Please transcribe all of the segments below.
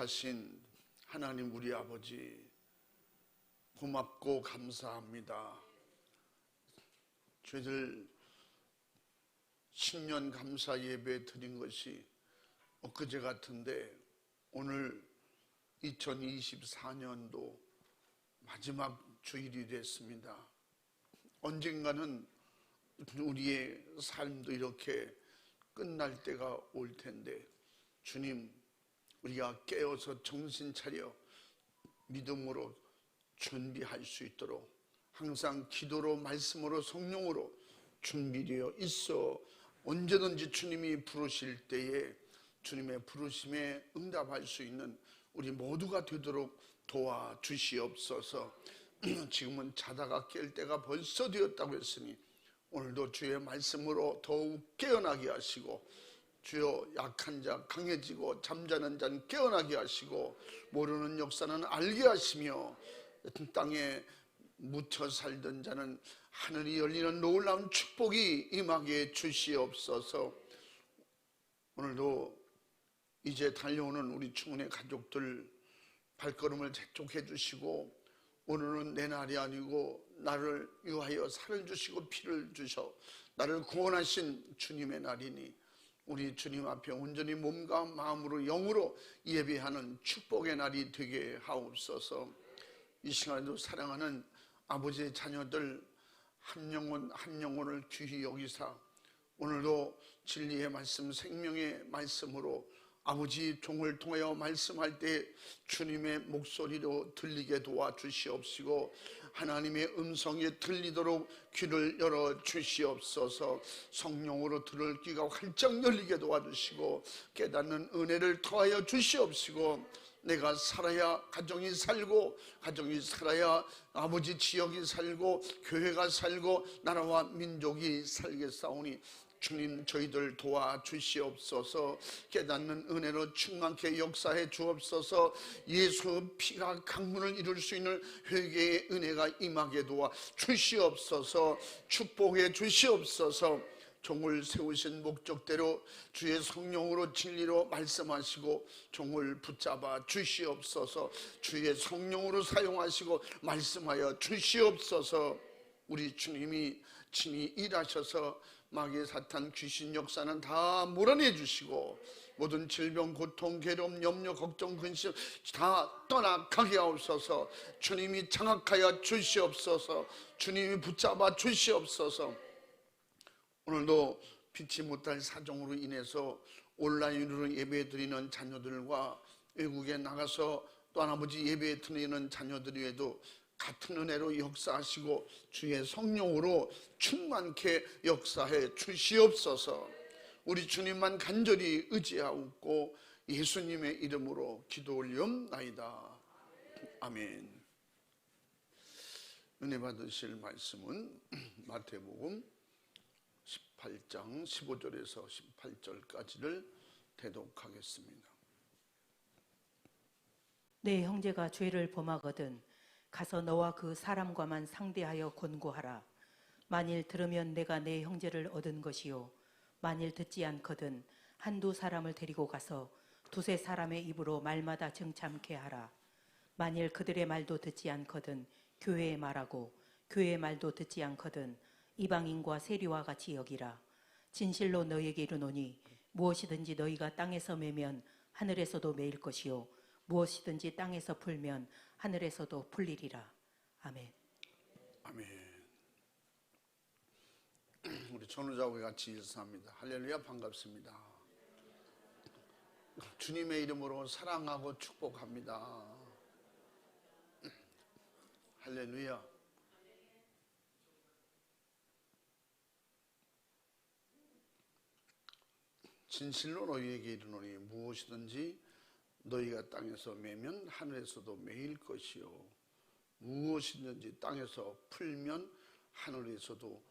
전능하신 하나님 우리 아버지, 고맙고 감사합니다. 저희들 신년 감사 예배 드린 것이 엊그제 같은데 오늘 2024년도 마지막 주일이 됐습니다. 언젠가는 우리의 삶도 이렇게 끝날 때가 올 텐데, 주님, 우리가 깨어서 정신 차려 믿음으로 준비할 수 있도록 항상 기도로, 말씀으로, 성령으로 준비되어 있어 언제든지 주님이 부르실 때에 주님의 부르심에 응답할 수 있는 우리 모두가 되도록 도와주시옵소서. 지금은 자다가 깰 때가 벌써 되었다고 했으니 오늘도 주의 말씀으로 더욱 깨어나게 하시고, 주여 약한 자 강해지고 잠자는 자는 깨어나게 하시고 모르는 역사는 알게 하시며 땅에 묻혀 살던 자는 하늘이 열리는 놀라운 축복이 임하게 주시옵소서. 오늘도 이제 달려오는 우리 충은의 가족들 발걸음을 재촉해 주시고, 오늘은 내 날이 아니고 나를 위하여 살을 주시고 피를 주셔 나를 구원하신 주님의 날이니 우리 주님 앞에 온전히 몸과 마음으로 영으로 예배하는 축복의 날이 되게 하옵소서. 이 시간에도 사랑하는 아버지의 자녀들 한 영혼 한 영혼을 귀히 여기사 오늘도 진리의 말씀, 생명의 말씀으로 아버지 종을 통하여 말씀할 때 주님의 목소리로 들리게 도와주시옵시고, 하나님의 음성이 들리도록 귀를 열어 주시옵소서. 성령으로 들을 귀가 활짝 열리게 도와주시고 깨닫는 은혜를 더하여 주시옵시고, 내가 살아야 가정이 살고, 가정이 살아야 아버지 지역이 살고, 교회가 살고, 나라와 민족이 살겠사오니 주님, 저희들 도와주시옵소서. 깨닫는 은혜로 충만케 역사해 주옵소서. 예수 피가 강문을 이룰 수 있는 회개의 은혜가 임하게 도와 주시옵소서. 축복해 주시옵소서. 종을 세우신 목적대로 주의 성령으로 진리로 말씀하시고 종을 붙잡아 주시옵소서. 주의 성령으로 사용하시고 말씀하여 주시옵소서. 우리 주님이 친히 일하셔서 마귀, 사탄, 귀신 역사는 다 몰아내 주시고 모든 질병, 고통, 괴로움, 염려, 걱정, 근심 다 떠나가게 하옵소서. 주님이 장악하여 주시옵소서. 주님이 붙잡아 주시옵소서. 오늘도 피치 못할 사정으로 인해서 온라인으로 예배드리는 자녀들과 외국에 나가서 또 아버지 예배 드리는 자녀들 외에도 같은 은혜로 역사하시고 주의 성령으로 충만케 역사해 주시옵소서. 우리 주님만 간절히 의지하옵고 예수님의 이름으로 기도 올리옵나이다. 아멘. 은혜 받으실 말씀은 마태복음 18장 15절에서 18절까지를 대독하겠습니다. 내 형제가 죄를 범하거든 가서 너와 그 사람과만 상대하여 권고하라. 만일 들으면 내가 내 형제를 얻은 것이요, 만일 듣지 않거든 한두 사람을 데리고 가서 두세 사람의 입으로 말마다 정참케 하라. 만일 그들의 말도 듣지 않거든 교회의 말하고, 교회의 말도 듣지 않거든 이방인과 세리와 같이 여기라. 진실로 너희에게 이르노니 무엇이든지 너희가 땅에서 매면 하늘에서도 매일 것이요, 무엇이든지 땅에서 풀면 하늘에서도 풀리리라. 아멘. 아멘. 우리 전우자와 같이 일사합니다. 할렐루야, 반갑습니다. 주님의 이름으로 사랑하고 축복합니다. 할렐루야. 진실로 너희에게 이르노니 무엇이든지 너희가 땅에서 매면 하늘에서도 매일 것이요, 무엇이든지 땅에서 풀면 하늘에서도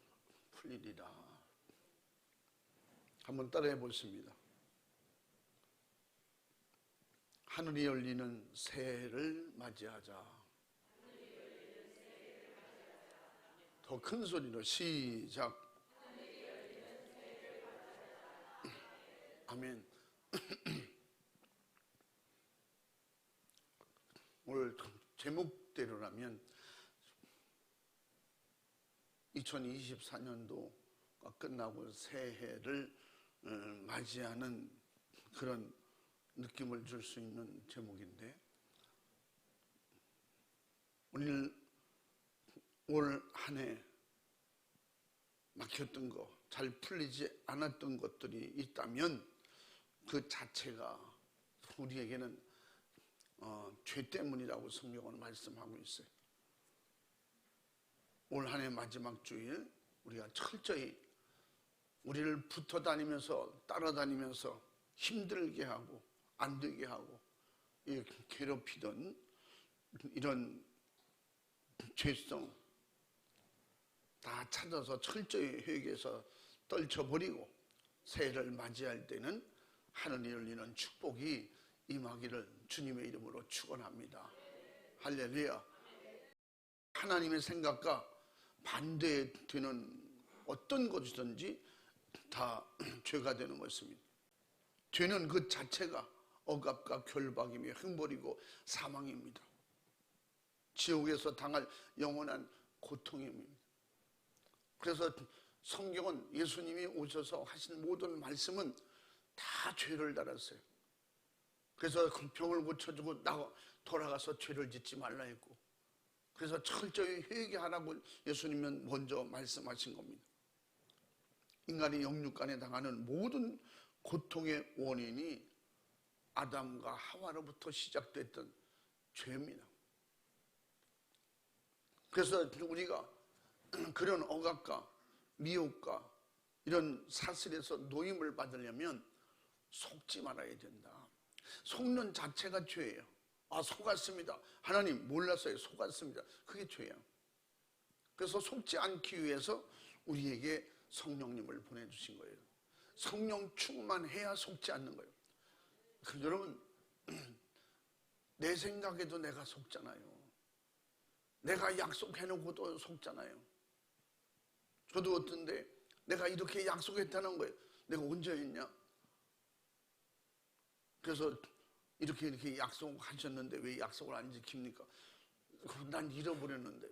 풀리리라. 한번 따라해 보십니다. 하늘이 열리는 새해를 맞이하자. 더 큰 소리로 시작. 아멘. 오늘 제목대로라면 2024년도가 끝나고 새해를 맞이하는 그런 느낌을 줄 수 있는 제목인데, 오늘 올 한 해 막혔던 거, 잘 풀리지 않았던 것들이 있다면 그 자체가 우리에게는 죄 때문이라고 성경은 말씀하고 있어요. 올 한 해 마지막 주일 우리가 철저히 우리를 붙어 다니면서 따라다니면서 힘들게 하고 안 되게 하고 괴롭히던 이런 죄성 다 찾아서 철저히 회개해서 떨쳐버리고 새해를 맞이할 때는 하늘이 열리는 축복이 임하기를 주님의 이름으로 축원합니다. 할렐루야. 하나님의 생각과 반대되는 어떤 것이든지 다 죄가 되는 것입니다. 죄는 그 자체가 억압과 결박이며 형벌이고 사망입니다. 지옥에서 당할 영원한 고통입니다. 그래서 성경은 예수님이 오셔서 하신 모든 말씀은 다 죄를 달았어요. 그래서 그 병을 고쳐주고 돌아가서 죄를 짓지 말라 했고, 그래서 철저히 회개하라고 예수님은 먼저 말씀하신 겁니다. 인간이 영육간에 당하는 모든 고통의 원인이 아담과 하와로부터 시작됐던 죄입니다. 그래서 우리가 그런 억압과 미혹과 이런 사슬에서 노임을 받으려면 속지 말아야 된다. 속는 자체가 죄예요. 속았습니다. 하나님 몰랐어요. 속았습니다. 그게 죄야. 그래서 속지 않기 위해서 우리에게 성령님을 보내주신 거예요. 성령 충만해야 속지 않는 거예요. 여러분, 내 생각에도 내가 속잖아요. 내가 약속해놓고도 속잖아요. 저도 어떤데 내가 이렇게 약속했다는 거예요. 내가 언제 했냐? 그래서 이렇게 약속하셨는데 왜 약속을 안 지킵니까? 난 잃어버렸는데.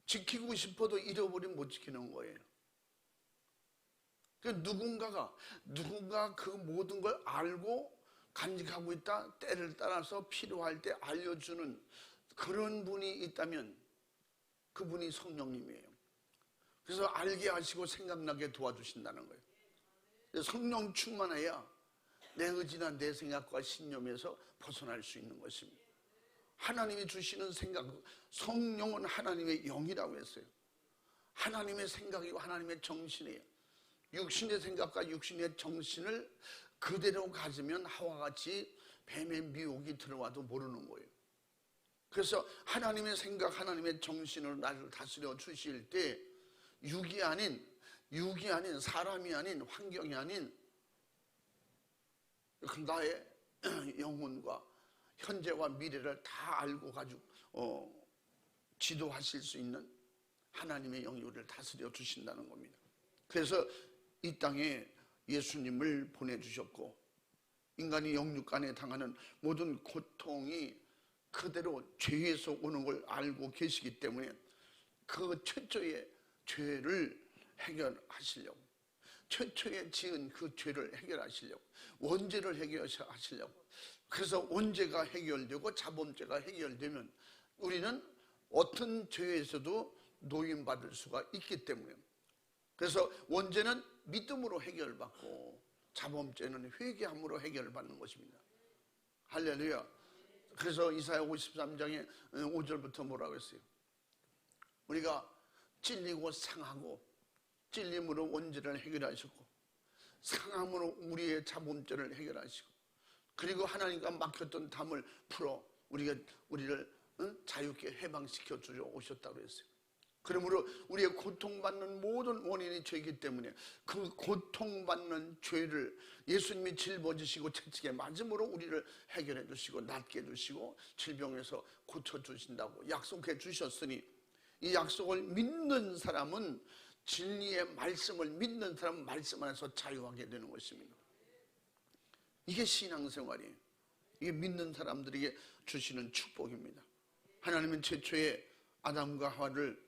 지키고 싶어도 잃어버리면 못 지키는 거예요. 누군가 그 모든 걸 알고 간직하고 있다, 때를 따라서 필요할 때 알려주는 그런 분이 있다면 그분이 성령님이에요. 그래서 알게 하시고 생각나게 도와주신다는 거예요. 성령 충만해야 내 의지나 내 생각과 신념에서 벗어날 수 있는 것입니다. 하나님이 주시는 생각, 성령은 하나님의 영이라고 했어요. 하나님의 생각이고 하나님의 정신이에요. 육신의 생각과 육신의 정신을 그대로 가지면 하와같이 뱀의 미혹이 들어와도 모르는 거예요. 그래서 하나님의 생각, 하나님의 정신으로 나를 다스려 주실 때 육이 아닌 사람이 아닌 환경이 아닌 나의 영혼과 현재와 미래를 다 알고 가지고 지도하실 수 있는 하나님의 영이 우리를 다스려 주신다는 겁니다. 그래서 이 땅에 예수님을 보내주셨고, 인간이 영육간에 당하는 모든 고통이 그대로 죄에서 오는 걸 알고 계시기 때문에 그 최초의 죄를 해결하시려고, 최초에 지은 그 죄를 해결하시려고, 원죄를 해결하시려고. 그래서 원죄가 해결되고 자범죄가 해결되면 우리는 어떤 죄에서도 노임받을 수가 있기 때문에, 그래서 원죄는 믿음으로 해결받고 자범죄는 회개함으로 해결받는 것입니다. 할렐루야. 그래서 이사야 53장에 5절부터 뭐라고 했어요? 우리가 찔리고 상하고, 찔림으로 원죄를 해결하셨고, 상함으로 우리의 자범죄를 해결하시고, 그리고 하나님과 막혔던 담을 풀어 우리를 자유케 해방시켜 주려 오셨다고 했어요. 그러므로 우리의 고통받는 모든 원인이 죄이기 때문에 그 고통받는 죄를 예수님이 짊어지시고 채찍에 맞음으로 우리를 해결해 주시고 낫게 해주시고 질병에서 고쳐주신다고 약속해 주셨으니, 이 약속을 믿는 사람은, 진리의 말씀을 믿는 사람은 말씀 안에서 자유하게 되는 것입니다. 이게 신앙생활이에요. 이게 믿는 사람들에게 주시는 축복입니다. 하나님은 최초의 아담과 하와를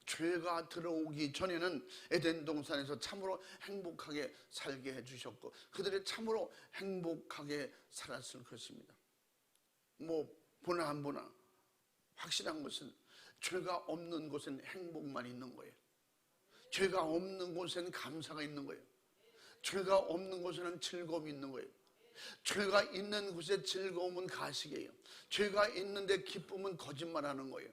죄가 들어오기 전에는 에덴 동산에서 참으로 행복하게 살게 해주셨고 그들이 참으로 행복하게 살았을 것입니다. 뭐 보나 안 보나 확실한 것은 죄가 없는 곳엔 행복만 있는 거예요. 죄가 없는 곳에는 감사가 있는 거예요. 죄가 없는 곳에는 즐거움이 있는 거예요. 죄가 있는 곳에 즐거움은 가식이에요. 죄가 있는데 기쁨은 거짓말하는 거예요.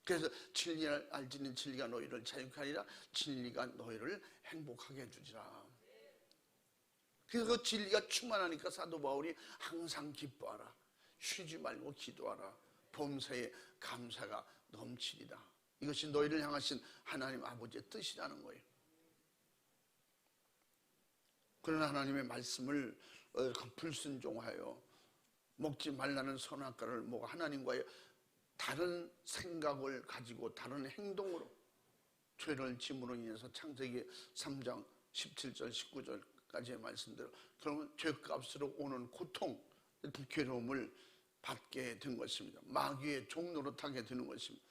그래서 진리를 알지는 진리가 너희를 자유케 하리라. 진리가 너희를 행복하게 해주리라. 그래서 그 진리가 충만하니까 사도 바울이 항상 기뻐하라. 쉬지 말고 기도하라. 범사에 감사가 넘치리라. 이것이 너희를 향하신 하나님 아버지의 뜻이라는 거예요. 그러나 하나님의 말씀을 불순종하여 먹지 말라는 선악과를 먹어 하나님과의 다른 생각을 가지고 다른 행동으로 죄를 짐으로 인해서 창세기 3장 17절 19절까지의 말씀대로 그러면 죄값으로 오는 고통, 괴로움을 받게 된 것입니다. 마귀의 종로로 타게 되는 것입니다.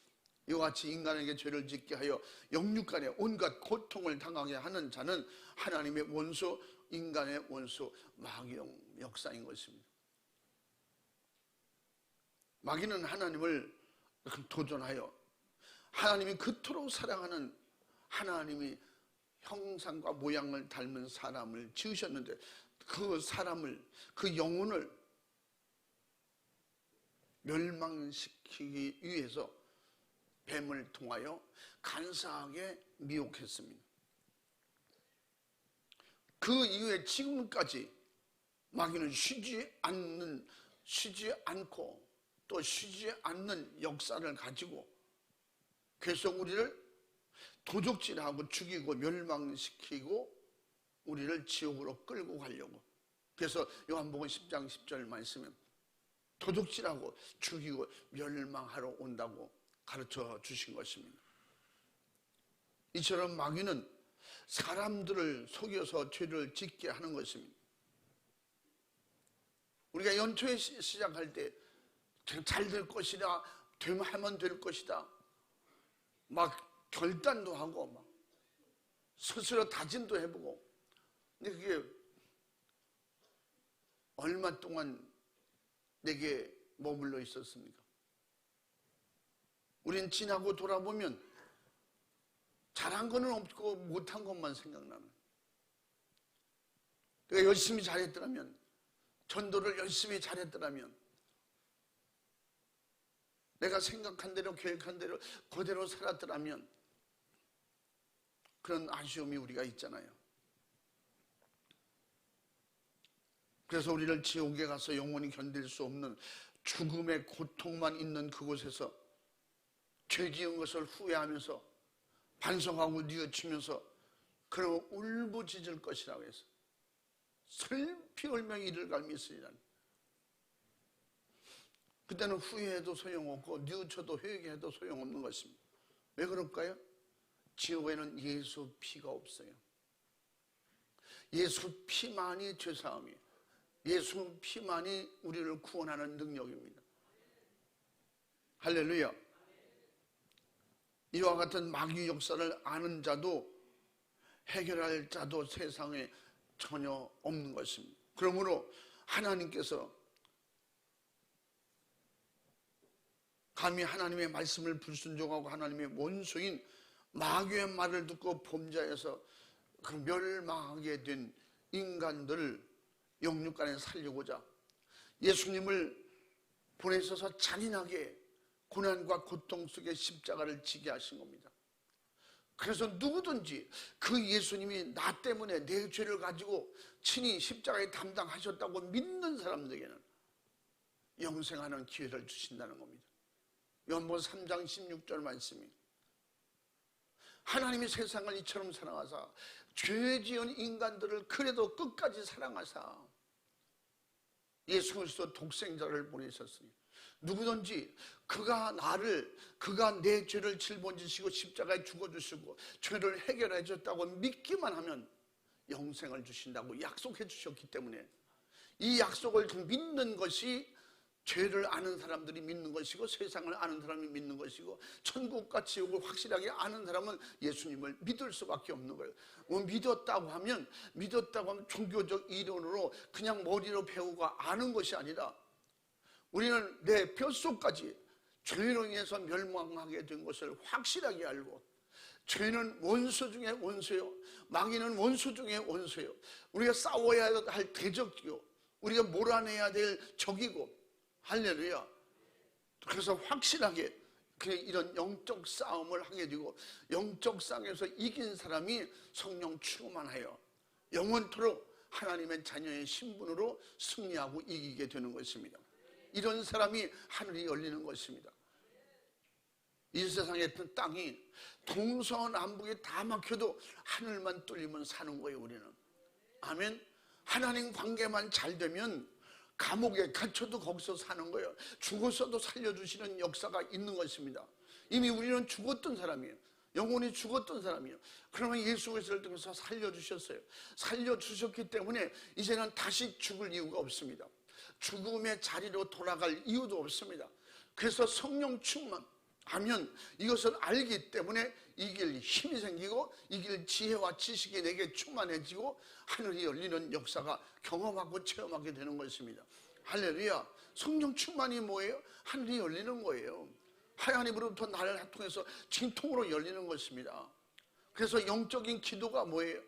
이와 같이 인간에게 죄를 짓게 하여 영육간에 온갖 고통을 당하게 하는 자는 하나님의 원수, 인간의 원수 마귀의 역사인 것입니다. 마귀는 하나님을 도전하여 하나님이 그토록 사랑하는 하나님이 형상과 모양을 닮은 사람을 지으셨는데 그 사람을, 그 영혼을 멸망시키기 위해서 뱀을 통하여 간사하게 미혹했습니다. 그 이후에 지금까지 마귀는 쉬지 않고 또 쉬지 않는 역사를 가지고 계속 우리를 도적질하고 죽이고 멸망시키고 우리를 지옥으로 끌고 가려고. 그래서 요한복음 10장 10절 말씀에 도적질하고 죽이고 멸망하러 온다고 가르쳐 주신 것입니다. 이처럼 마귀는 사람들을 속여서 죄를 짓게 하는 것입니다. 우리가 연초에 시작할 때 잘 될 것이다, 하면 될 것이다, 막 결단도 하고 막 스스로 다짐도 해보고, 근데 그게 얼마 동안 내게 머물러 있었습니까? 우린 지나고 돌아보면 잘한 거는 없고 못한 것만 생각나는. 내가 열심히 잘했더라면, 전도를 열심히 잘했더라면, 내가 생각한 대로 계획한 대로 그대로 살았더라면, 그런 아쉬움이 우리가 있잖아요. 그래서 우리를 지옥에 가서 영원히 견딜 수 없는 죽음의 고통만 있는 그곳에서 죄 지은 것을 후회하면서 반성하고 뉘우치면서 그러고 울부짖을 것이라고 해서 슬피 울며 이를 갈미 있으리라니. 그때는 후회해도 소용없고 뉘우쳐도 회개해도 소용없는 것입니다. 왜 그럴까요? 지옥에는 예수 피가 없어요. 예수 피만이 죄사함이에요. 예수 피만이 우리를 구원하는 능력입니다. 할렐루야. 이와 같은 마귀 역사를 아는 자도 해결할 자도 세상에 전혀 없는 것입니다. 그러므로 하나님께서 감히 하나님의 말씀을 불순종하고 하나님의 원수인 마귀의 말을 듣고 범죄해서 그 멸망하게 된 인간들을 영육간에 살리고자 예수님을 보내셔서 잔인하게 고난과 고통 속에 십자가를 지게 하신 겁니다. 그래서 누구든지 그 예수님이 나 때문에 내 죄를 가지고 친히 십자가에 담당하셨다고 믿는 사람들에게는 영생하는 기회를 주신다는 겁니다. 요한복음 3장 16절 말씀이 하나님이 세상을 이처럼 사랑하사 죄 지은 인간들을 그래도 끝까지 사랑하사 예수 그리스도 독생자를 보내셨으니 누구든지 그가 내 죄를 짊어지시고 십자가에 죽어주시고 죄를 해결해 줬다고 믿기만 하면 영생을 주신다고 약속해 주셨기 때문에 이 약속을 믿는 것이 죄를 아는 사람들이 믿는 것이고, 세상을 아는 사람이 믿는 것이고, 천국과 지옥을 확실하게 아는 사람은 예수님을 믿을 수밖에 없는 거예요. 믿었다고 하면 종교적 이론으로 그냥 머리로 배우고 아는 것이 아니라, 우리는 내 뼛속까지 죄로 인해서 멸망하게 된 것을 확실하게 알고, 죄는 원수 중에 원수요, 마귀는 원수 중에 원수요, 우리가 싸워야 할 대적이요, 우리가 몰아내야 될 적이고, 할렐루야. 그래서 확실하게 이런 영적 싸움을 하게 되고, 영적 싸움에서 이긴 사람이 성령 충만하여 영원토록 하나님의 자녀의 신분으로 승리하고 이기게 되는 것입니다. 이런 사람이 하늘이 열리는 것입니다. 이 세상의 땅이 동서남북에 다 막혀도 하늘만 뚫리면 사는 거예요, 우리는. 아멘. 하나님 관계만 잘 되면 감옥에 갇혀도 거기서 사는 거예요. 죽었어도 살려주시는 역사가 있는 것입니다. 이미 우리는 죽었던 사람이에요. 영혼이 죽었던 사람이에요. 그러면 예수 그리스도를 통해서 살려주셨어요. 살려주셨기 때문에 이제는 다시 죽을 이유가 없습니다. 죽음의 자리로 돌아갈 이유도 없습니다. 그래서 성령 충만하면 이것을 알기 때문에 이길 힘이 생기고, 이길 지혜와 지식이 내게 충만해지고, 하늘이 열리는 역사가 경험하고 체험하게 되는 것입니다. 할렐루야. 성령 충만이 뭐예요? 하늘이 열리는 거예요. 하나님으로부터 나를 통해서 진통으로 열리는 것입니다. 그래서 영적인 기도가 뭐예요?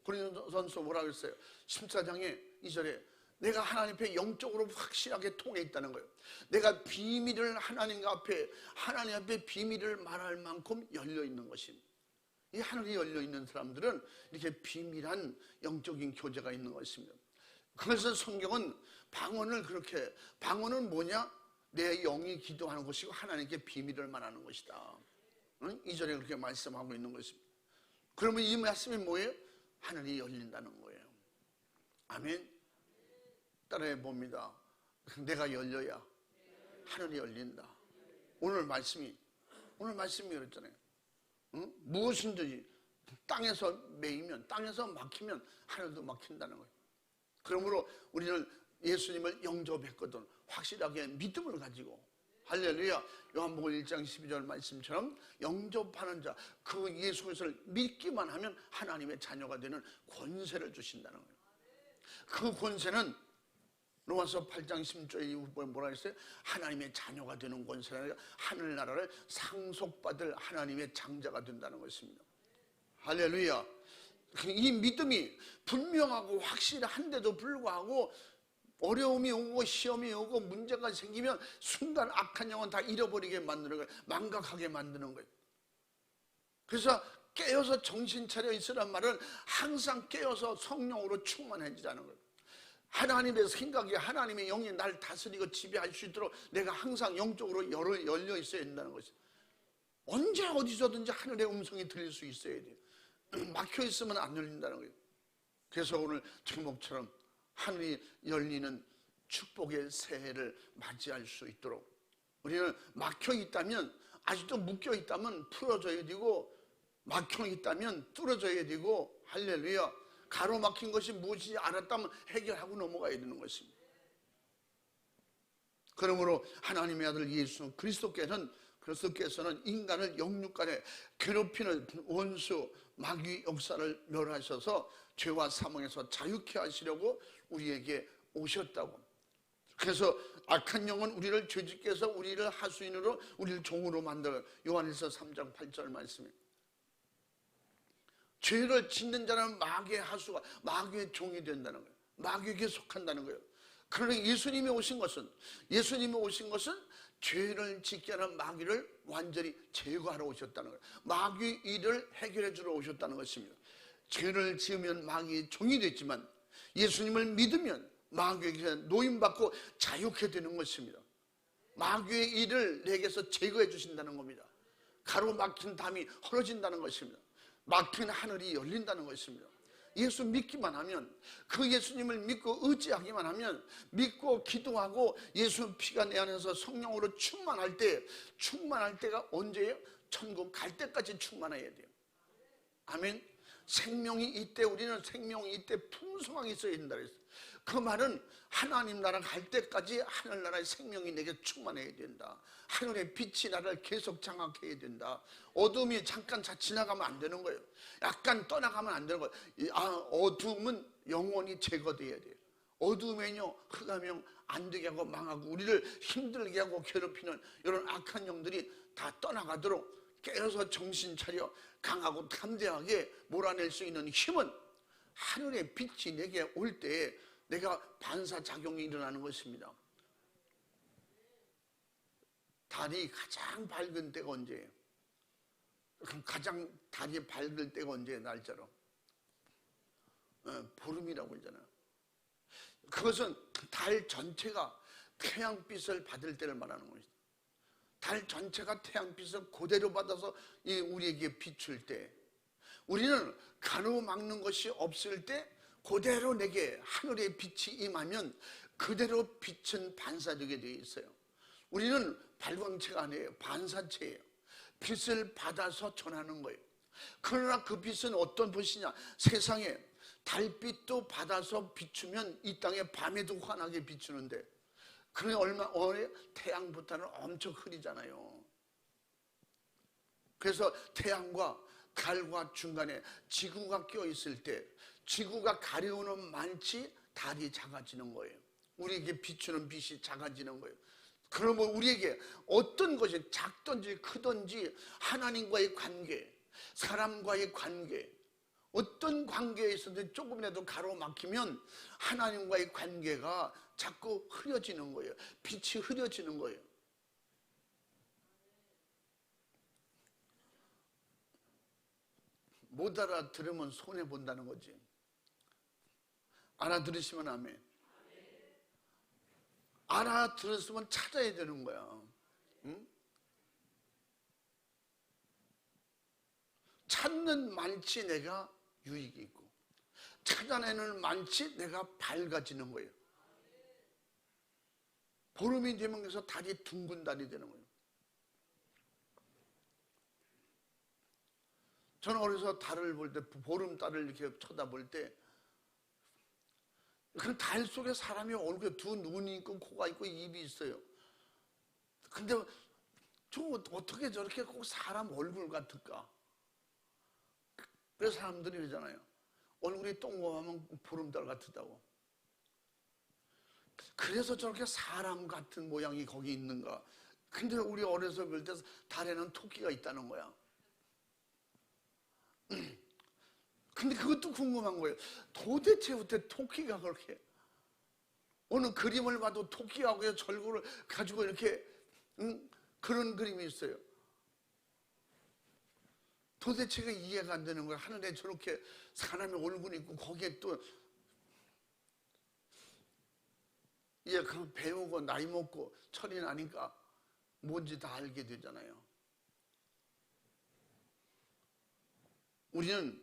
고린도전서 뭐라 그랬어요? 14장에 2절에 내가 하나님 앞에 영적으로 확실하게 통해 있다는 거예요. 내가 비밀을 하나님 앞에 비밀을 말할 만큼 열려 있는 것입니다. 이 하늘이 열려 있는 사람들은 이렇게 비밀한 영적인 교제가 있는 것입니다. 그래서 성경은 방언은 뭐냐? 내 영이 기도하는 것이고 하나님께 비밀을 말하는 것이다. 2절에 그렇게 말씀하고 있는 것입니다. 그러면 이 말씀이 뭐예요? 하늘이 열린다는 거예요. 아멘. 따라해 봅니다. 내가 열려야 하늘이 열린다. 오늘 말씀이 그랬잖아요. 무엇인지 땅에서 매이면, 땅에서 막히면 하늘도 막힌다는 거예요. 그러므로 우리는 예수님을 영접했거든 확실하게 믿음을 가지고, 할렐루야. 요한복음 1장 12절 말씀처럼 영접하는 자, 그 예수 그리스도를 믿기만 하면 하나님의 자녀가 되는 권세를 주신다는 거예요. 그 권세는 로마서 8장 16절에 뭐라 했어요? 하나님의 자녀가 되는 권세가 하늘나라를 상속받을 하나님의 장자가 된다는 것입니다. 할렐루야. 이 믿음이 분명하고 확실한데도 불구하고 어려움이 오고 시험이 오고 문제가 생기면 순간 악한 영혼 다 잃어버리게 만드는 거예요. 망각하게 만드는 거예요. 그래서 깨어서 정신 차려 있으란 말은 항상 깨어서 성령으로 충만해지라는 거예요. 하나님의 생각이, 하나님의 영이 날 다스리고 지배할 수 있도록 내가 항상 영적으로 열려 있어야 된다는 것이죠. 언제 어디서든지 하늘의 음성이 들릴 수 있어야 돼요. 막혀 있으면 안 열린다는 거예요. 그래서 오늘 제목처럼 하늘이 열리는 축복의 새해를 맞이할 수 있도록, 우리는 막혀 있다면, 아직도 묶여 있다면 풀어줘야 되고, 막혀 있다면 뚫어줘야 되고, 할렐루야. 가로막힌 것이 무엇인지 알았다면 해결하고 넘어가야 되는 것입니다. 그러므로 하나님의 아들 예수 그리스도께서는 인간을 영육간에 괴롭히는 원수 마귀 역사를 멸하셔서 죄와 사망에서 자유케 하시려고 우리에게 오셨다고. 그래서 악한 영은 우리를 죄짓게 해서 우리를 하수인으로, 우리를 종으로 만들어. 요한일서 3장 8절 말씀입니다. 죄를 짓는 자는 마귀의 하수가, 마귀의 종이 된다는 거예요. 마귀에게 속한다는 거예요. 그러나 예수님이 오신 것은 죄를 짓게 하는 마귀를 완전히 제거하러 오셨다는 거예요. 마귀 일을 해결해 주러 오셨다는 것입니다. 죄를 지으면 마귀의 종이 됐지만 예수님을 믿으면 마귀에게 노임받고 자유케 되는 것입니다. 마귀의 일을 내게서 제거해 주신다는 겁니다. 가로막힌 담이 헐어진다는 것입니다. 막힌 하늘이 열린다는 것입니다. 예수 믿기만 하면, 그 예수님을 믿고 의지하기만 하면, 믿고 기도하고 예수 피가 내 안에서 성령으로 충만할 때가 언제예요? 천국 갈 때까지 충만해야 돼요. 아멘. 생명이 이때, 우리는 생명이 이때 풍성하게 있어야 된다 그랬어요. 그 말은 하나님 나라 갈 때까지 하늘나라의 생명이 내게 충만해야 된다. 하늘의 빛이 나를 계속 장악해야 된다. 어둠이 잠깐 지나가면 안 되는 거예요. 약간 떠나가면 안 되는 거예요. 어둠은 영원히 제거돼야 돼요. 어둠에는요, 흑암형 안 되게 하고 망하고 우리를 힘들게 하고 괴롭히는 이런 악한 영들이 다 떠나가도록 깨어서 정신 차려 강하고 담대하게 몰아낼 수 있는 힘은 하늘의 빛이 내게 올 때에 내가 반사작용이 일어나는 것입니다. 달이 가장 밝은 때가 언제예요? 가장 달이 밝을 때가 언제예요? 날짜로? 보름이라고 하잖아요. 그것은 달 전체가 태양빛을 받을 때를 말하는 것이다. 달 전체가 태양빛을 그대로 받아서 우리에게 비출 때, 우리는 가로막는 것이 없을 때 그대로 내게 하늘의 빛이 임하면 그대로 빛은 반사되게 되어 있어요. 우리는 발광체가 아니에요. 반사체예요. 빛을 받아서 전하는 거예요. 그러나 그 빛은 어떤 빛이냐? 세상에 달빛도 받아서 비추면 이 땅에 밤에도 환하게 비추는데, 그게 태양보다는 엄청 흐리잖아요. 그래서 태양과 달과 중간에 지구가 껴 있을 때 지구가 가려우는 만치 달이 작아지는 거예요. 우리에게 비추는 빛이 작아지는 거예요. 그러면 우리에게 어떤 것이 작든지 크든지 하나님과의 관계, 사람과의 관계, 어떤 관계에 있어도 조금이라도 가로막히면 하나님과의 관계가 자꾸 흐려지는 거예요. 빛이 흐려지는 거예요. 못 알아들으면 손해본다는 거지. 알아들으시면 아멘. 알아들었으면 찾아야 되는 거야. 응? 찾는 만치 내가 유익이 있고, 찾아내는 만치 내가 밝아지는 거예요. 보름이 되면 그래서 달이 둥근 달이 되는 거예요. 저는 어려서 달을 볼 때, 보름달을 이렇게 쳐다볼 때, 그 달 속에 사람이 얼굴에 두 눈이 있고 코가 있고 입이 있어요. 근데 저 어떻게 저렇게 꼭 사람 얼굴 같을까? 그래서 사람들이 그러잖아요. 얼굴이 동그하면 보름달 같다고. 그래서 저렇게 사람 같은 모양이 거기 있는가? 근데 우리 어려서 볼 때 달에는 토끼가 있다는 거야. 근데 그것도 궁금한 거예요. 도대체 어떻게 토끼가 그렇게, 어느 그림을 봐도 토끼하고 절구를 가지고 이렇게 그런 그림이 있어요. 도대체가 이해가 안 되는 거예요. 하늘에 저렇게 사람의 얼굴이 있고 거기에 또 그 배우고 나이 먹고 철이 나니까 뭔지 다 알게 되잖아요. 우리는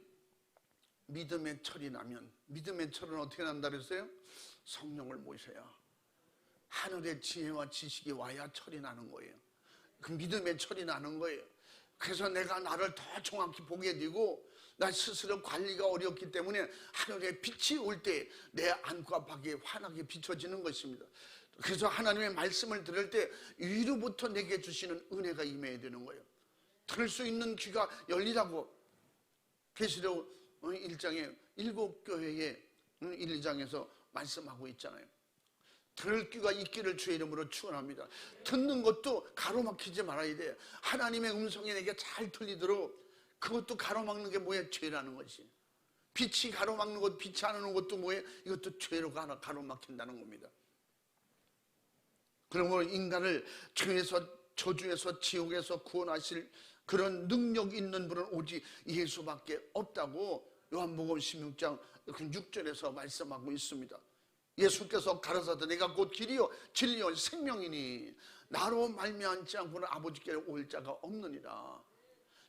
믿음의 철이 나면, 믿음의 철은 어떻게 난다 그랬어요? 성령을 모셔야, 하늘의 지혜와 지식이 와야 철이 나는 거예요. 그 믿음의 철이 나는 거예요. 그래서 내가 나를 더 정확히 보게 되고, 나 스스로 관리가 어렵기 때문에 하늘의 빛이 올 때 내 안과 밖이 환하게 비춰지는 것입니다. 그래서 하나님의 말씀을 들을 때 위로부터 내게 주시는 은혜가 임해야 되는 거예요. 들을 수 있는 귀가 열리라고 계시록 1장에 7교회의 1장에서 말씀하고 있잖아요. 들을 귀가 있기를 주의 이름으로 축원합니다. 듣는 것도 가로막히지 말아야 돼요. 하나님의 음성이 내게 잘 들리도록, 그것도 가로막는 게 뭐예요? 죄라는 것이. 빛이 가로막는 것, 빛이 안 오는 것도 뭐예요? 이것도 죄로 가로막힌다는 겁니다. 그러므로 인간을 죄에서, 저주에서, 지옥에서 구원하실 그런 능력 있는 분은 오직 예수밖에 없다고 요한복음 16장 6절에서 말씀하고 있습니다. 예수께서 가라사대 내가 곧 길이요 진리요 생명이니 나로 말미암지 않고는 아버지께 올 자가 없느니라.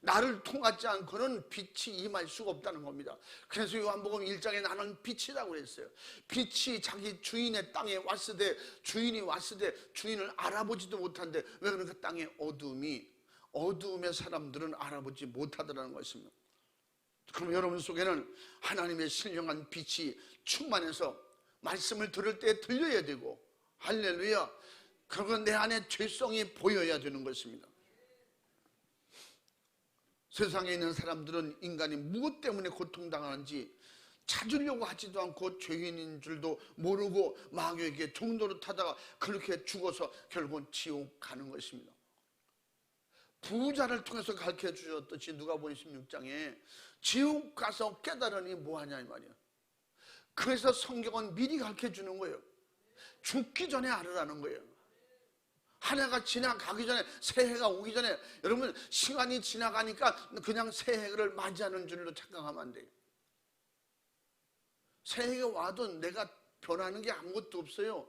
나를 통하지 않고는 빛이 임할 수가 없다는 겁니다. 그래서 요한복음 1장에 나는 빛이라고 했어요. 빛이 자기 주인의 땅에 왔을 때, 주인이 왔을 때 주인을 알아보지도 못한데, 왜 그러니까 땅에 어두움의 사람들은 알아보지 못하더라는 것입니다. 그럼 여러분 속에는 하나님의 신령한 빛이 충만해서 말씀을 들을 때 들려야 되고, 할렐루야, 그건 내 안에 죄성이 보여야 되는 것입니다. 세상에 있는 사람들은 인간이 무엇 때문에 고통당하는지 찾으려고 하지도 않고 죄인인 줄도 모르고 마귀에게 종노릇 하다가 그렇게 죽어서 결국은 지옥 가는 것입니다. 부자를 통해서 가르쳐 주셨듯이 누가복음 16장에 지옥 가서 깨달으니 뭐하냐 이 말이야. 그래서 성경은 미리 가르쳐 주는 거예요. 죽기 전에 알으라는 거예요. 한 해가 지나가기 전에, 새해가 오기 전에, 여러분 시간이 지나가니까 그냥 새해를 맞이하는 줄로 착각하면 안 돼요. 새해가 와도 내가 변하는 게 아무것도 없어요.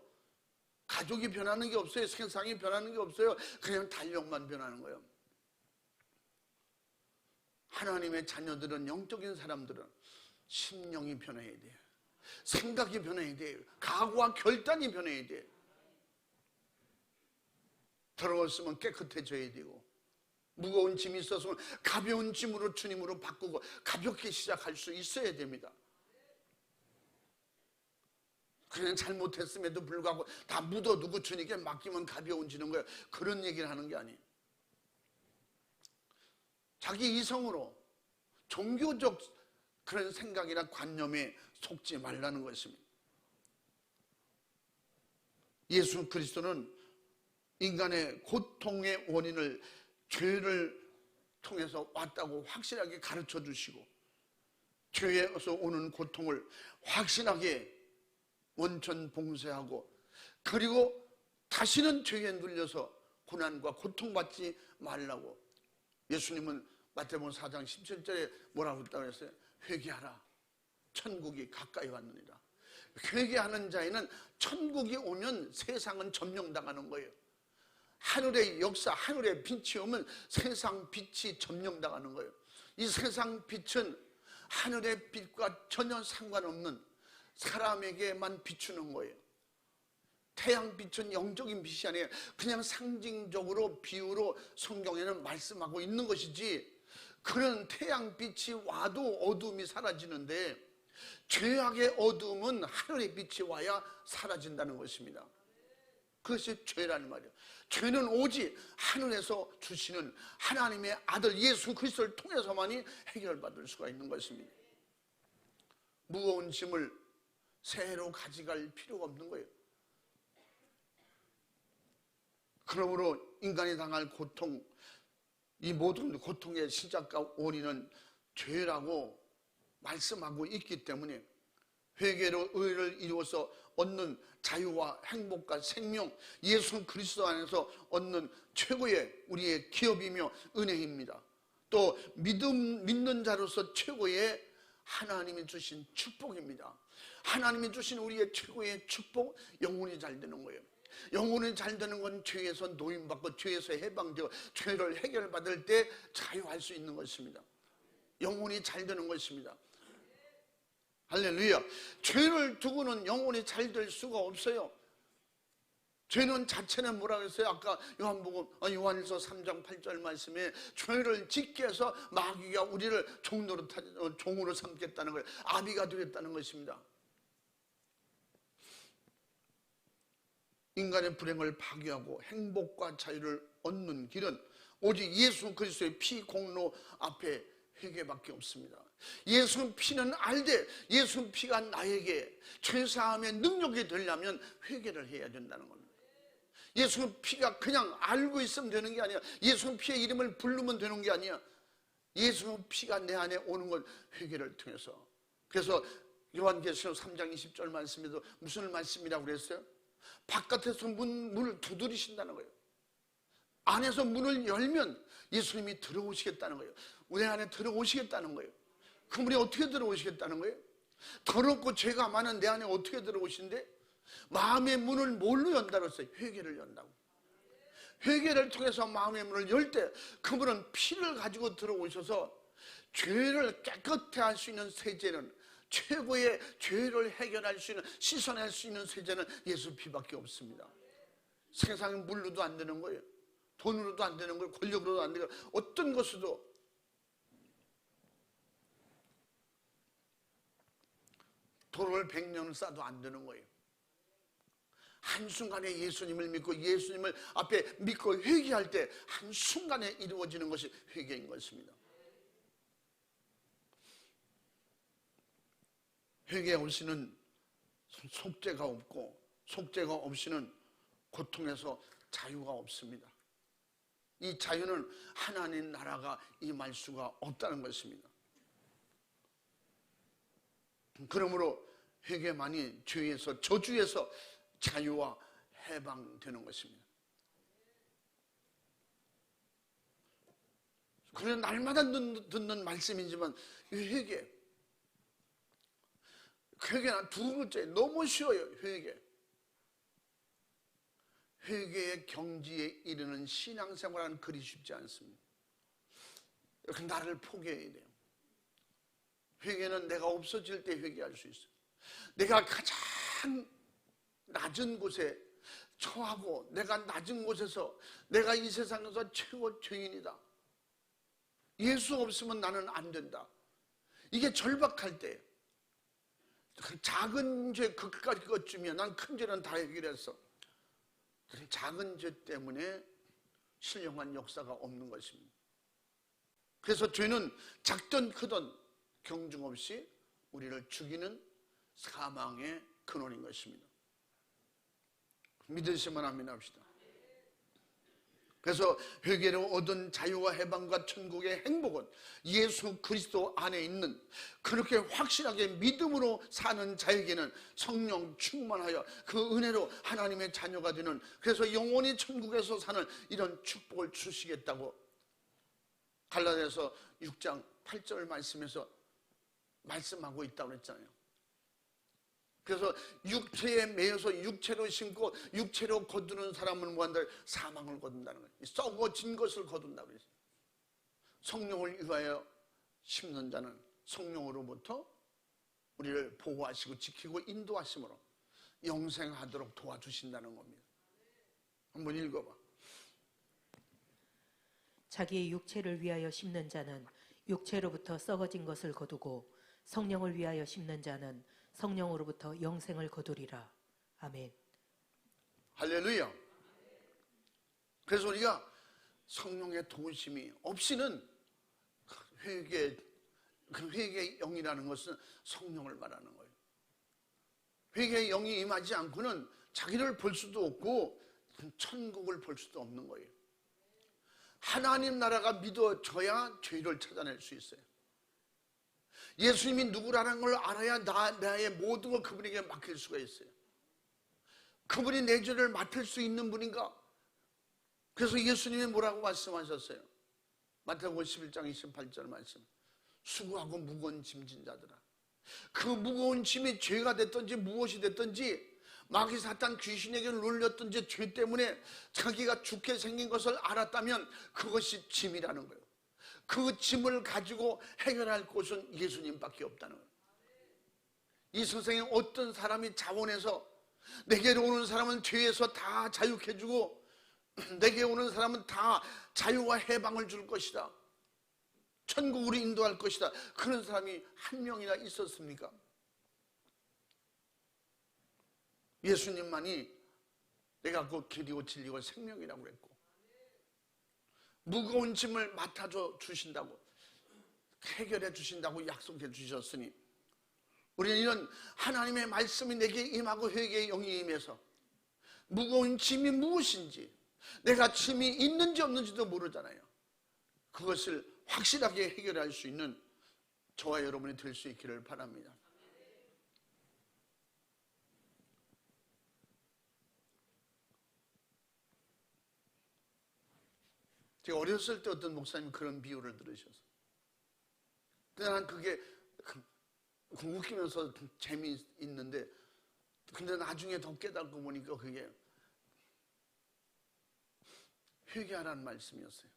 가족이 변하는 게 없어요. 세상이 변하는 게 없어요. 그냥 달력만 변하는 거예요. 하나님의 자녀들은, 영적인 사람들은 심령이 변해야 돼요. 생각이 변해야 돼요. 각오와 결단이 변해야 돼요. 더러웠으면 깨끗해져야 되고, 무거운 짐이 있었으면 가벼운 짐으로 주님으로 바꾸고 가볍게 시작할 수 있어야 됩니다. 그냥 잘못했음에도 불구하고 다 묻어두고 주님께 맡기면 가벼워지는 거예요. 그런 얘기를 하는 게 아니에요. 자기 이성으로 종교적 그런 생각이나 관념에 속지 말라는 것입니다. 예수 그리스도는 인간의 고통의 원인을 죄를 통해서 왔다고 확실하게 가르쳐 주시고, 죄에서 오는 고통을 확실하게 원천 봉쇄하고, 그리고 다시는 죄에 눌려서 고난과 고통받지 말라고 예수님은 마태복음 4장 17절에 뭐라고 했다고 했어요? 회개하라, 천국이 가까이 왔느니라. 회개하는 자에는 천국이 오면 세상은 점령당하는 거예요. 하늘의 역사, 하늘의 빛이 오면 세상 빛이 점령당하는 거예요. 이 세상 빛은 하늘의 빛과 전혀 상관없는 사람에게만 비추는 거예요. 태양빛은 영적인 빛이 아니에요. 그냥 상징적으로 비유로 성경에는 말씀하고 있는 것이지, 그런 태양빛이 와도 어둠이 사라지는데 죄악의 어둠은 하늘의 빛이 와야 사라진다는 것입니다. 그것이 죄라는 말이에요. 죄는 오직 하늘에서 주시는 하나님의 아들 예수 그리스도를 통해서만이 해결받을 수가 있는 것입니다. 무거운 짐을 새해로 가져갈 필요가 없는 거예요. 그러므로 인간이 당할 고통, 이 모든 고통의 시작과 원인은 죄라고 말씀하고 있기 때문에 회개로 의를 이루어서 얻는 자유와 행복과 생명, 예수 그리스도 안에서 얻는 최고의 우리의 기업이며 은혜입니다. 또 믿는 자로서 최고의 하나님이 주신 축복입니다. 하나님이 주신 우리의 최고의 축복, 영혼이 잘 되는 거예요. 영혼이 잘 되는 건 죄에서 노임받고 죄에서 해방되고 죄를 해결받을 때 자유할 수 있는 것입니다. 영혼이 잘 되는 것입니다. 할렐루야. 죄를 두고는 영혼이 잘 될 수가 없어요. 죄는 자체는 뭐라고 했어요? 아까 요한일서 3장 8절 말씀에 죄를 짓게 해서 마귀가 우리를 종으로 삼겠다는 거예요. 아비가 되겠다는 것입니다. 인간의 불행을 파괴하고 행복과 자유를 얻는 길은 오직 예수 그리스도의 피 공로 앞에 회개밖에 없습니다. 예수 피는 알되 예수 피가 나에게 죄사함의 능력이 되려면 회개를 해야 된다는 겁니다. 예수 피가 그냥 알고 있으면 되는 게 아니야. 예수 피의 이름을 부르면 되는 게 아니야. 예수 피가 내 안에 오는 건 회개를 통해서. 그래서 요한계시록 3장 20절 말씀에도 무슨 말씀이라고 그랬어요? 바깥에서 문을 두드리신다는 거예요. 안에서 문을 열면 예수님이 들어오시겠다는 거예요. 우리 안에 들어오시겠다는 거예요. 그 문이 어떻게 들어오시겠다는 거예요? 더럽고 죄가 많은 내 안에 어떻게 들어오신대? 마음의 문을 뭘로 연다고 했어요? 회개를 연다고. 회개를 통해서 마음의 문을 열 때 그분은 피를 가지고 들어오셔서 죄를 깨끗해 할 수 있는 세제는, 최고의 죄를 해결할 수 있는, 씻어낼 수 있는 세제는 예수 피밖에 없습니다. 세상은 물로도 안 되는 거예요. 돈으로도 안 되는 거예요. 권력으로도 안 되고 어떤 것으로도. 돌을 100년을 쌓아도 안 되는 거예요. 한순간에 예수님을 믿고 예수님을 앞에 믿고 회개할 때 한순간에 이루어지는 것이 회개인 것입니다. 회개 없이는 속죄가 없고 속죄가 없이는 고통에서 자유가 없습니다. 이 자유는 하나님 나라가 임할 수가 없다는 것입니다. 그러므로 회개만이 죄에서 저주에서 자유와 해방되는 것입니다. 그래서 날마다 듣는 말씀이지만 이 회개는 두 글자에 너무 쉬워요. 회개의 경지에 이르는 신앙생활은 그리 쉽지 않습니다. 이렇게 나를 포기해야 돼요. 회개는 내가 없어질 때 회개할 수 있어요. 내가 가장 낮은 곳에 처하고 내가 낮은 곳에서 내가 이 세상에서 최고 죄인이다. 예수 없으면 나는 안 된다. 이게 절박할 때 작은 죄 그까짓 것쯤이야. 난 큰 죄는 다 해결했어. 작은 죄 때문에 신령한 역사가 없는 것입니다. 그래서 죄는 작든 크든 경중 없이 우리를 죽이는 사망의 근원인 것입니다. 믿으시면 아멘합시다. 그래서 회개로 얻은 자유와 해방과 천국의 행복은 예수 그리스도 안에 있는 그렇게 확실하게 믿음으로 사는 자에게는 성령 충만하여 그 은혜로 하나님의 자녀가 되는, 그래서 영원히 천국에서 사는 이런 축복을 주시겠다고 갈라디아서 6장 8절 말씀에서 말씀하고 있다고 했잖아요. 그래서 육체에 매여서 육체로 심고 육체로 거두는 사람은 뭐한다? 사망을 거둔다는 거예요. 썩어진 것을 거둔다고 그랬어요. 성령을 위하여 심는 자는 성령으로부터 우리를 보호하시고 지키고 인도하심으로 영생하도록 도와주신다는 겁니다. 한번 읽어봐. 자기의 육체를 위하여 심는 자는 육체로부터 썩어진 것을 거두고 성령을 위하여 심는 자는 성령으로부터 영생을 거두리라. 아멘. 할렐루야. 그래서 우리가 성령의 도우심이 없이는 그 회개의 영이라는 것은 성령을 말하는 거예요. 회개의 영이 임하지 않고는 자기를 볼 수도 없고 천국을 볼 수도 없는 거예요. 하나님 나라가 믿어져야 죄를 찾아낼 수 있어요. 예수님이 누구라는 걸 알아야 나의 모든 걸 그분에게 맡길 수가 있어요. 그분이 내 죄를 맡을 수 있는 분인가? 그래서 예수님이 뭐라고 말씀하셨어요? 마태복음 11장 28절 말씀. 수고하고 무거운 짐진 자들아, 그 무거운 짐이 죄가 됐든지 무엇이 됐든지 마귀 사탄 귀신에게 눌렸든지 죄 때문에 자기가 죽게 생긴 것을 알았다면 그것이 짐이라는 거예요. 그 짐을 가지고 해결할 곳은 예수님밖에 없다는 거예요. 이 세상에 어떤 사람이 자원해서 내게로 오는 사람은 죄에서 다 자유케 해주고 내게 오는 사람은 다 자유와 해방을 줄 것이다, 천국으로 인도할 것이다, 그런 사람이 한 명이나 있었습니까? 예수님만이 내가 그 길이고 진리고 생명이라고 그랬고 무거운 짐을 맡아줘 주신다고, 해결해 주신다고 약속해 주셨으니 우리는 이런 하나님의 말씀이 내게 임하고 회개의 영이 임해서 무거운 짐이 무엇인지, 내가 짐이 있는지 없는지도 모르잖아요. 그것을 확실하게 해결할 수 있는 저와 여러분이 될 수 있기를 바랍니다. 제가 어렸을 때 어떤 목사님이 그런 비유를 들으셔서 근데 난 그게 웃기면서 재미있는데, 근데 나중에 더 깨닫고 보니까 그게 회개하라는 말씀이었어요.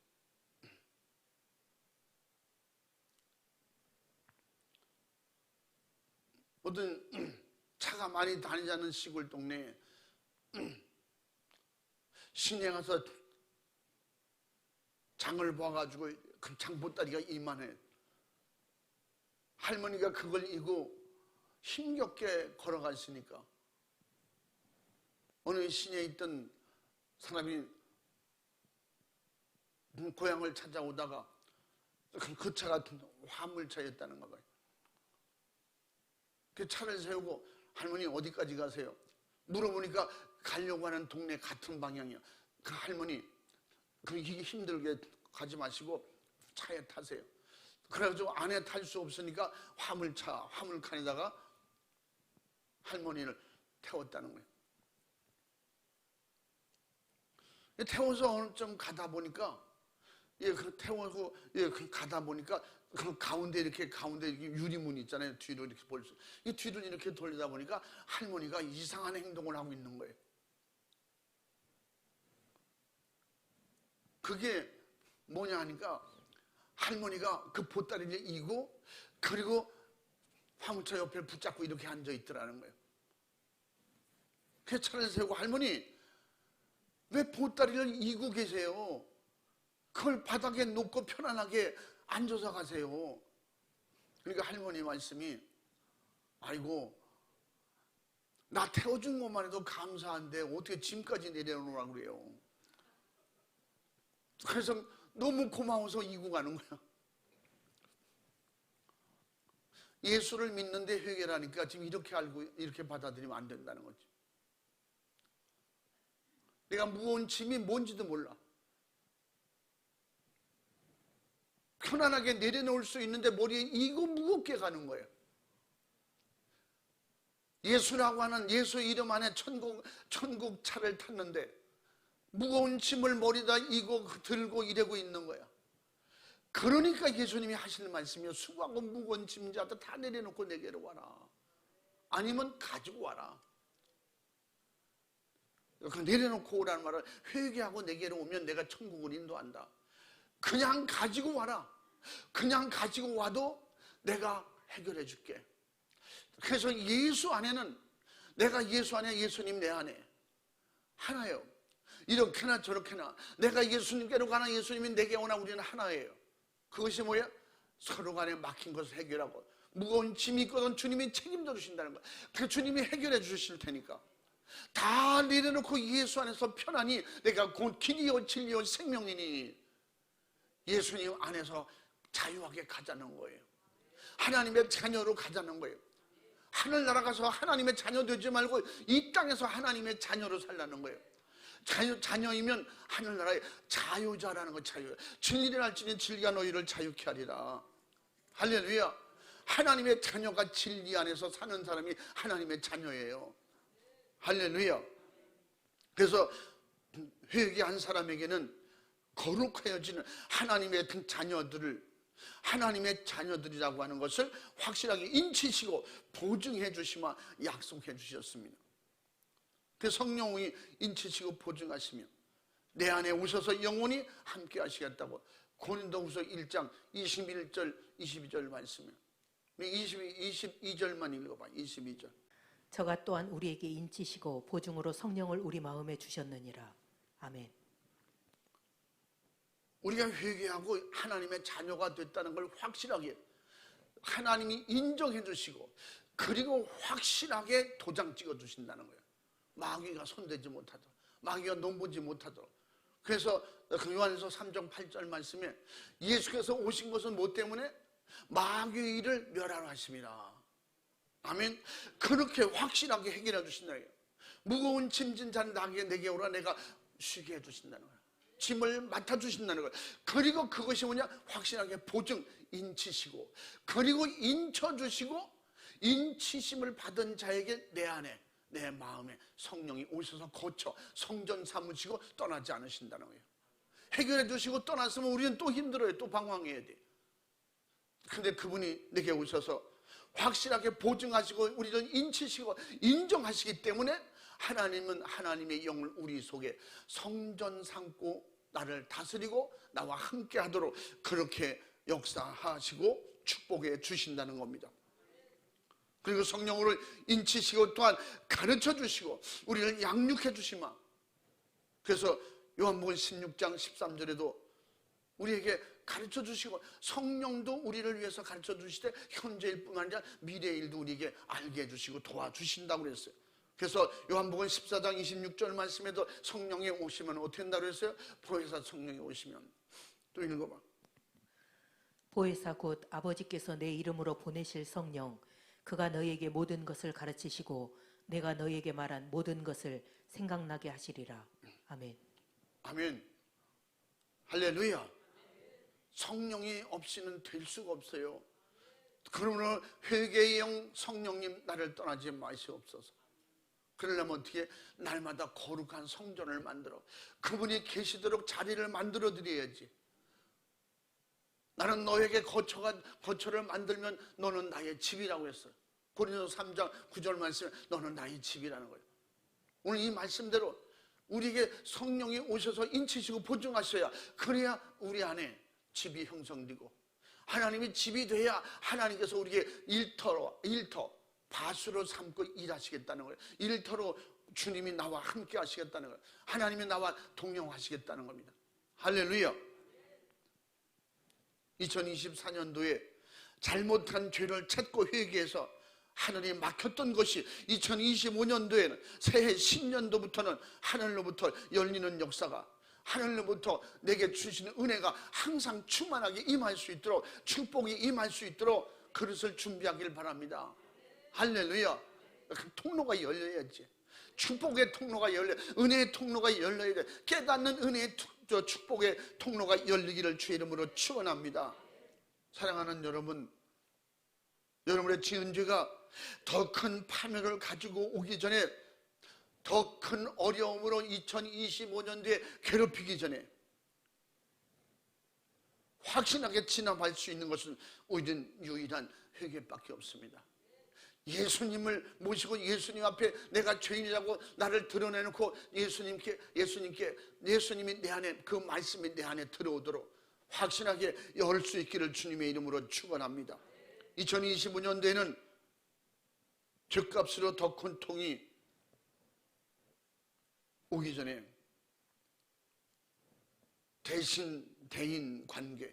어떤 차가 많이 다니지 않는 시골 동네에 시내에 가서 장을 봐가지고 그 장보따리가 이만해. 할머니가 그걸 이고 힘겹게 걸어갔으니까 어느 시내에 있던 사람이 고향을 찾아오다가 그 차가 화물차였다는 거예요. 그 차를 세우고 할머니 어디까지 가세요? 물어보니까 가려고 하는 동네 같은 방향이야. 그 할머니 이게 힘들게 가지 마시고 차에 타세요. 그래가지고 안에 탈 수 없으니까 화물칸에다가 할머니를 태웠다는 거예요. 태워서 어느 좀 가다 보니까 태워서 가다 보니까 그 가운데 이렇게 유리문 있잖아요. 뒤로 이렇게 볼 수. 이 뒤를 이렇게 돌리다 보니까 할머니가 이상한 행동을 하고 있는 거예요. 그게 뭐냐 하니까 할머니가 그 보따리를 이고 그리고 화물차 옆에 붙잡고 이렇게 앉아 있더라는 거예요. 그 차를 세우고 할머니 왜 보따리를 이고 계세요? 그걸 바닥에 놓고 편안하게 앉아서 가세요. 그러니까 할머니 말씀이 아이고 나 태워준 것만 해도 감사한데 어떻게 짐까지 내려놓으라고 그래요. 그래서 너무 고마워서 이고 가는 거야. 예수를 믿는데 회개라니까 지금 이렇게 알고 이렇게 받아들이면 안 된다는 거지. 내가 무거운 짐이 뭔지도 몰라. 편안하게 내려놓을 수 있는데 머리에 이거 무겁게 가는 거예요. 예수라고 하는 예수 이름 안에 천국 차를 탔는데 무거운 짐을 머리다 이고 들고 이러고 있는 거야. 그러니까 예수님이 하시는 말씀이요. 수고하고 무거운 짐자들 다 내려놓고 내게로 와라. 아니면 가지고 와라. 그 내려놓고 오라는 말은 회개하고 내게로 오면 내가 천국을 인도한다. 그냥 가지고 와라. 그냥 가지고 와도 내가 해결해 줄게. 그래서 예수 안에는 내가 예수 안에 예수님 내 안에 하나예요. 이렇게나 저렇게나 내가 예수님께로 가나 예수님이 내게 오나 우리는 하나예요. 그것이 뭐야? 서로 간에 막힌 것을 해결하고 무거운 짐이 있거든 주님이 책임져 주신다는 거야. 그 주님이 해결해 주실 테니까 다 내려놓고 예수 안에서 편안히 내가 곧 길이요 진리요 생명이니 예수님 안에서 자유하게 가자는 거예요. 하나님의 자녀로 가자는 거예요. 하늘나라 가서 하나님의 자녀 되지 말고 이 땅에서 하나님의 자녀로 살라는 거예요. 자녀이면 하늘나라의 자유자라는 거. 자유. 진리를 알지니 진리가 너희를 자유케 하리라. 할렐루야. 하나님의 자녀가 진리 안에서 사는 사람이 하나님의 자녀예요. 할렐루야. 그래서 회개한 사람에게는 거룩하여지는 하나님의 자녀들이라고 하는 것을 확실하게 인치시고 보증해 주시마 약속해 주셨습니다. 그 성령이 인치시고 보증하시며 내 안에 오셔서 영원히 함께 하시겠다고 고린도후서 1장 21절 22절 말씀이에요. 22절만 읽어봐. 22절. 저가 또한 우리에게 인치시고 보증으로 성령을 우리 마음에 주셨느니라. 아멘. 우리가 회개하고 하나님의 자녀가 됐다는 걸 확실하게 하나님이 인정해 주시고 그리고 확실하게 도장 찍어 주신다는 거예요. 마귀가 손대지 못하도록, 마귀가 넘보지 못하도록. 그래서 요한에서 3장 8절 말씀에 예수께서 오신 것은 뭐 때문에? 마귀의 일을 멸하러 하심이라. 아멘. 그렇게 확실하게 해결해 주신다는 거예요. 무거운 짐진 자는 내게 오라. 내가 쉬게 해주신다는 거예요. 짐을 맡아주신다는 거예요. 그리고 그것이 뭐냐? 확실하게 보증, 인치시고 그리고 인쳐주시고 인치심을 받은 자에게 내 안에 내 마음에 성령이 오셔서 거쳐 성전 삼으시고 떠나지 않으신다는 거예요. 해결해 주시고 떠났으면 우리는 또 힘들어요. 또 방황해야 돼. 근데 그분이 내게 오셔서 확실하게 보증하시고 우리를 인치시고 인정하시기 때문에 하나님은 하나님의 영을 우리 속에 성전 삼고 나를 다스리고 나와 함께 하도록 그렇게 역사하시고 축복해 주신다는 겁니다. 그리고 성령을 인치시고 또한 가르쳐 주시고 우리를 양육해 주시마. 그래서 요한복음 16장 13절에도 우리에게 가르쳐 주시고 성령도 우리를 위해서 가르쳐 주시되 현재일 뿐만 아니라 미래의 일도 우리에게 알게 해주시고 도와주신다고 그랬어요. 그래서 요한복음 14장 26절 말씀에도 성령이 오시면 어떻게 한다고 그랬어요? 보혜사 성령이 오시면. 또 읽어봐. 보혜사 곧 아버지께서 내 이름으로 보내실 성령, 그가 너희에게 모든 것을 가르치시고 내가 너희에게 말한 모든 것을 생각나게 하시리라. 아멘. 아멘. 할렐루야. 성령이 없이는 될 수가 없어요. 그러므로 회개의 영 성령님 나를 떠나지 마시옵소서. 그러려면 어떻게? 날마다 거룩한 성전을 만들어 그분이 계시도록 자리를 만들어 드려야지. 나는 너에게 거처를 만들면 너는 나의 집이라고 했어요. 고린도서 3장 9절 말씀에 너는 나의 집이라는 거예요. 오늘 이 말씀대로 우리에게 성령이 오셔서 인치시고 보증하셔야, 그래야 우리 안에 집이 형성되고 하나님이 집이 돼야 하나님께서 우리에게 일터 밭으로 삼고 일하시겠다는 거예요. 일터로 주님이 나와 함께 하시겠다는 거예요. 하나님이 나와 동행하시겠다는 겁니다. 할렐루야. 2024년도에 잘못한 죄를 찾고 회개해서 하늘이 막혔던 것이 2025년도에는 새해 신년도부터는 하늘로부터 열리는 역사가, 하늘로부터 내게 주시는 은혜가 항상 충만하게 임할 수 있도록, 축복이 임할 수 있도록 그릇을 준비하길 바랍니다. 할렐루야. 통로가 열려야지. 축복의 통로가 열려, 은혜의 통로가 열려야 돼. 깨닫는 은혜의 축복의 통로가 열리기를 주의 이름으로 축원합니다. 사랑하는 여러분, 여러분의 지은 죄가 더 큰 파멸을 가지고 오기 전에, 더 큰 어려움으로 2025년도에 괴롭히기 전에 확신하게 진압할 수 있는 것은 우리는 유일한 회개밖에 없습니다. 예수님을 모시고 예수님 앞에 내가 죄인이라고 나를 드러내놓고 예수님이 내 안에, 그 말씀이 내 안에 들어오도록 확신하게 열 수 있기를 주님의 이름으로 축원합니다. 2025년도에는 죄값으로 더 큰 통이 오기 전에 대인 관계,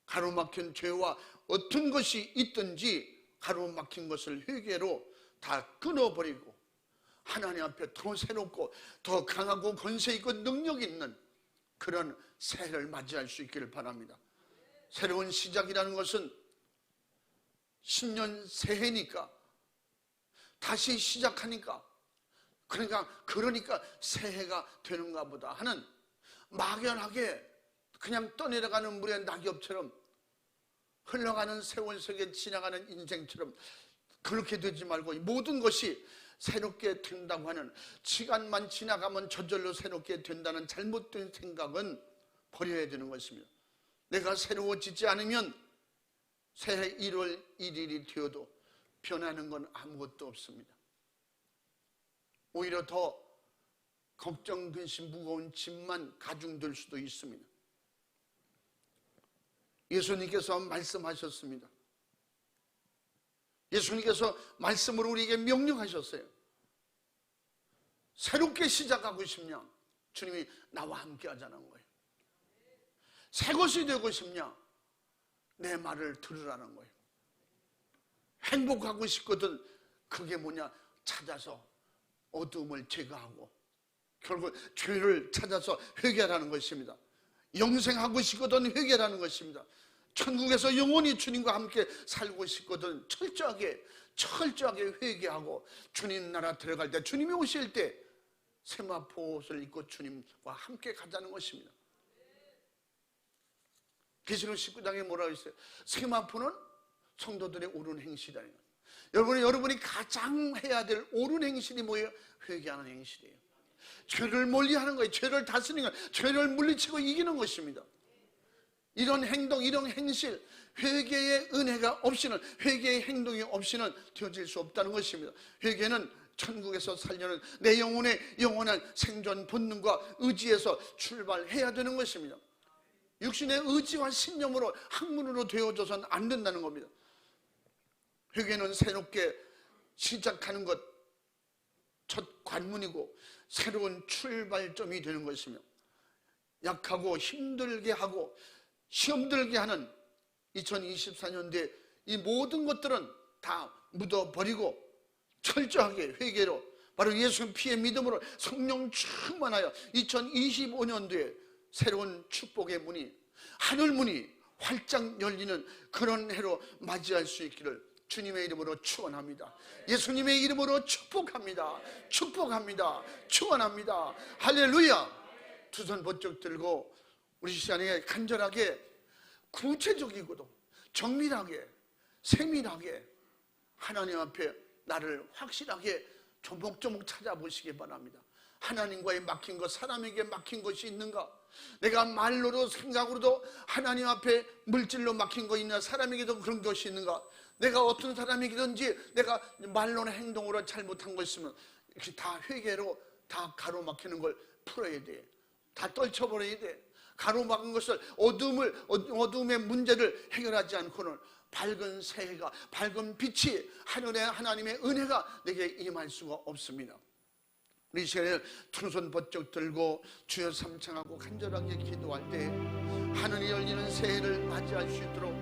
가로막힌 죄와 어떤 것이 있든지 가로막힌 것을 회개로 다 끊어버리고 하나님 앞에 더 새롭고 더 강하고 권세 있고 능력 있는 그런 새해를 맞이할 수 있기를 바랍니다. 새로운 시작이라는 것은 신년 새해니까, 다시 시작하니까, 그러니까 새해가 되는가 보다 하는 막연하게 그냥 떠내려가는 물의 낙엽처럼, 흘러가는 세월 속에 지나가는 인생처럼 그렇게 되지 말고, 모든 것이 새롭게 된다고 하는, 시간만 지나가면 저절로 새롭게 된다는 잘못된 생각은 버려야 되는 것입니다. 내가 새로워지지 않으면 새해 1월 1일이 되어도 변하는 건 아무것도 없습니다. 오히려 더 걱정, 근심, 무거운 짐만 가중될 수도 있습니다. 예수님께서 말씀하셨습니다. 예수님께서 말씀으로 우리에게 명령하셨어요. 새롭게 시작하고 싶냐? 주님이 나와 함께 하자는 거예요. 새 것이 되고 싶냐? 내 말을 들으라는 거예요. 행복하고 싶거든. 그게 뭐냐? 찾아서 어둠을 제거하고 결국 죄를 찾아서 회개하라는 것입니다. 영생하고 싶거든 회개하라는 것입니다. 천국에서 영원히 주님과 함께 살고 싶거든 철저하게 회개하고 주님 나라 들어갈 때, 주님이 오실 때 세마포 옷을 입고 주님과 함께 가자는 것입니다. 계시록 19장에 뭐라고 했어요? 세마포는 성도들의 옳은 행실이라는 거예요. 여러분이 가장 해야 될 옳은 행실이 뭐예요? 회개하는 행실이에요. 죄를 멀리하는 거예요. 죄를 다스리는 거예요. 죄를 물리치고 이기는 것입니다. 이런 행동, 이런 행실, 회개의 은혜가 없이는, 회개의 행동이 없이는 되어질 수 없다는 것입니다. 회개는 천국에서 살려는 내 영혼의 영원한 생존 본능과 의지에서 출발해야 되는 것입니다. 육신의 의지와 신념으로 학문으로 되어져서는 안 된다는 겁니다. 회개는 새롭게 시작하는 것, 첫 관문이고 새로운 출발점이 되는 것이며, 약하고 힘들게 하고 시험 들게 하는 2024년도에 이 모든 것들은 다 묻어버리고 철저하게 회개로 바로 예수님 피의 믿음으로 성령 충만하여 2025년도에 새로운 축복의 문이, 하늘 문이 활짝 열리는 그런 해로 맞이할 수 있기를 주님의 이름으로 축원합니다. 예수님의 이름으로 축복합니다. 축복합니다. 축원합니다. 할렐루야. 두 손 번쩍 들고 우리 시간에 간절하게 구체적이고도 정밀하게 세밀하게 하나님 앞에 나를 확실하게 조목조목 찾아보시기 바랍니다. 하나님과의 막힌 것, 사람에게 막힌 것이 있는가? 내가 말로도 생각으로도 하나님 앞에 물질로 막힌 거 있나? 사람에게도 그런 것이 있는가? 내가 어떤 사람이든지 내가 말로나 행동으로 잘못한 것 있으면 이렇게 다 회개로 다 가로막히는 걸 풀어야 돼. 다 떨쳐버려야 돼. 가로막은 것을 어둠의 문제를 해결하지 않고는 밝은 새해가, 밝은 빛이 하늘의 하나님의 은혜가 내게 임할 수가 없습니다. 우리 시간에 두 손 번쩍 들고 주여 삼창하고 간절하게 기도할 때 하늘이 열리는 새해를 맞이할 수 있도록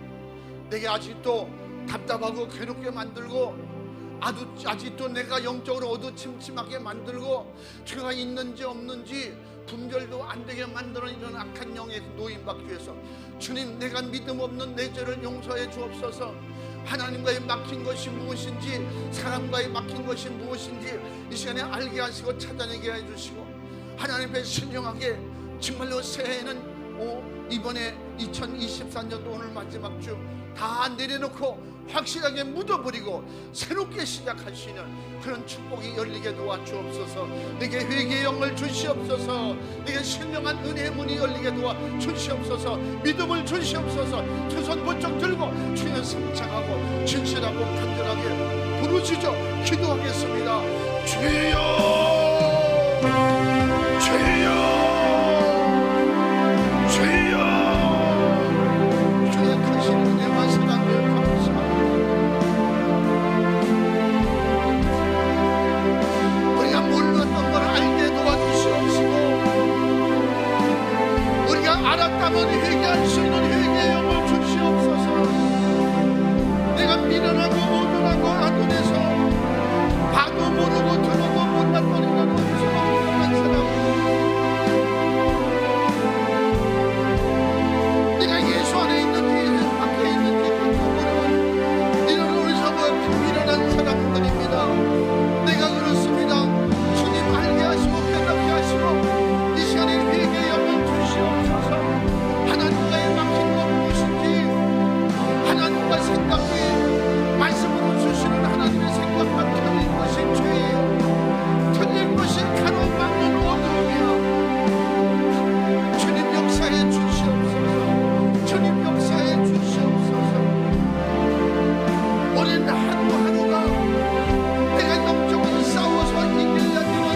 내게 아직도 답답하고 괴롭게 만들고 아직도 내가 영적으로 어두침침하게 만들고 죄가 있는지 없는지 분별도 안 되게 만드는 이런 악한 영에 노임받기 위해서 주님, 내가 믿음 없는 내 죄를 용서해 주옵소서. 하나님과의 막힌 것이 무엇인지, 사람과의 막힌 것이 무엇인지 이 시간에 알게 하시고 찾아내게 해주시고, 하나님 앞에 신령하게 정말로 새해는 이번에 2024년도 오늘 마지막 주 다 내려놓고 확실하게 묻어버리고 새롭게 시작할 수 있는 그런 축복이 열리게 도와주옵소서. 내게 회개의 영을 주시옵소서. 내게 신령한 은혜의 문이 열리게 도와주시옵소서. 믿음을 주시옵소서. 두 손 번쩍 들고 주여 성창하고 진실하고 간절하게 부르짖어 기도하겠습니다. 주여, 주여, 주여. 주의 크신 은혜와 사랑을 감사합니다. 우리가 몰랐던 걸 알게 도와주시옵시고, 우리가 알았다면 회개할 수 있는 회개의 영을 주시옵소서. 내가 미련하고 오늘하고 아둔해서 봐도 모르고 들어도 몰랐던 이런 어리석은 위험한 사람, 내가 예수 안에 있는지 밖에 있는지 모르는 이런 어리석은 미련한 사람들입니다. 내가 그렇습니다. 주님 알게 하시고 깨닫게 하시고 이 시간에 회개의 영을 주시옵소서. 하나님과의 막힌 것 무엇인지, 하나님과 생각이 말씀으로 주시는 하나님의 생각과 틀린 것이 죄예요. 틀린 것이 가로막는 어둠이야. 주님 역사해 주시옵소서. 주님 역사해 주시옵소서. 오늘 하루하루가 내가 영적으로 싸워서 이기려 드는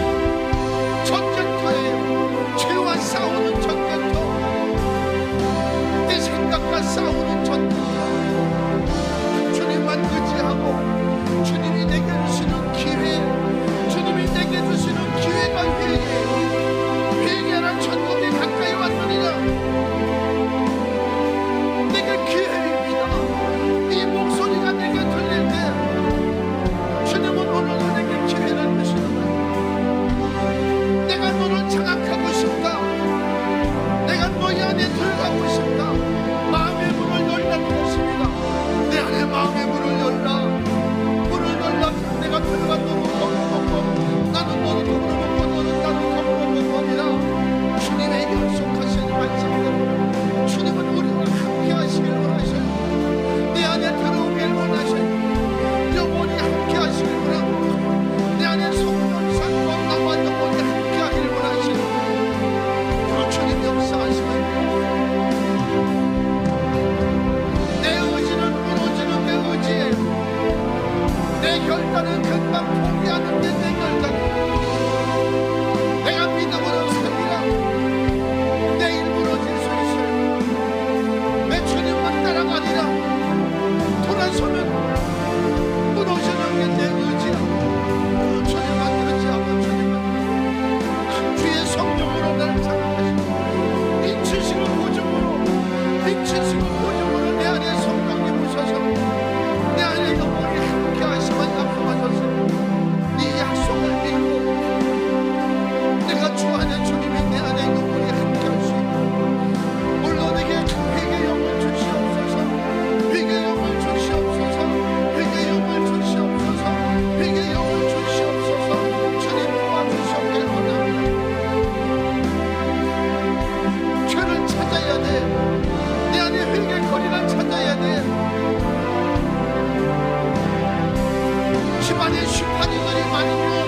전쟁터예요. 죄와 싸우는 전쟁터, 내 생각과 싸우는 전쟁터. 주님만 의지하고 주님이 내게 주시는 기회, 주님이 내게 주시는 기회가 회개예요. 회개하는 천국이 가까이 왔느니라. 내게 기회입니다. 이 목소리가 내게 들릴 때 주님은 오늘도 내게 기회를 주시는 거예요. 내가 너를 장악하고 싶다. 내가 너희 안에 들어가고 싶다. 마음의 문을 열라는 것입니다. 내 안에 마음의 문을 열라. 문을 열라. 내가 들어가 너를 먹고 나는 너를 더불어 먹고 너는 나를 더불어 먹으리라. 주님의 약속하신 말씀대로 주님은 우리와 함께 하시길 원하셔요. 내 안에 들어오길 원하셔요. 영원히 함께 하시길 원하고 내 안에 성령 살고 나와 영원히 함께 하길 원하시고, 그런 주님 역사하시길. 내 의지는 무너지는 내 의지예요. 내 결단은 금방 포기하는 게 내 결단이에요. 내가 믿음으로 살리라. 내일 무너질 수 있어요. 내 주님만 따라가리라. 돌아서면 무너지는 게 내 의지야. 주님만 의지하고 주님만 주의 성령으로 나를 장악하시고 이 지식을 보증으로 이 집안에 심판이 많이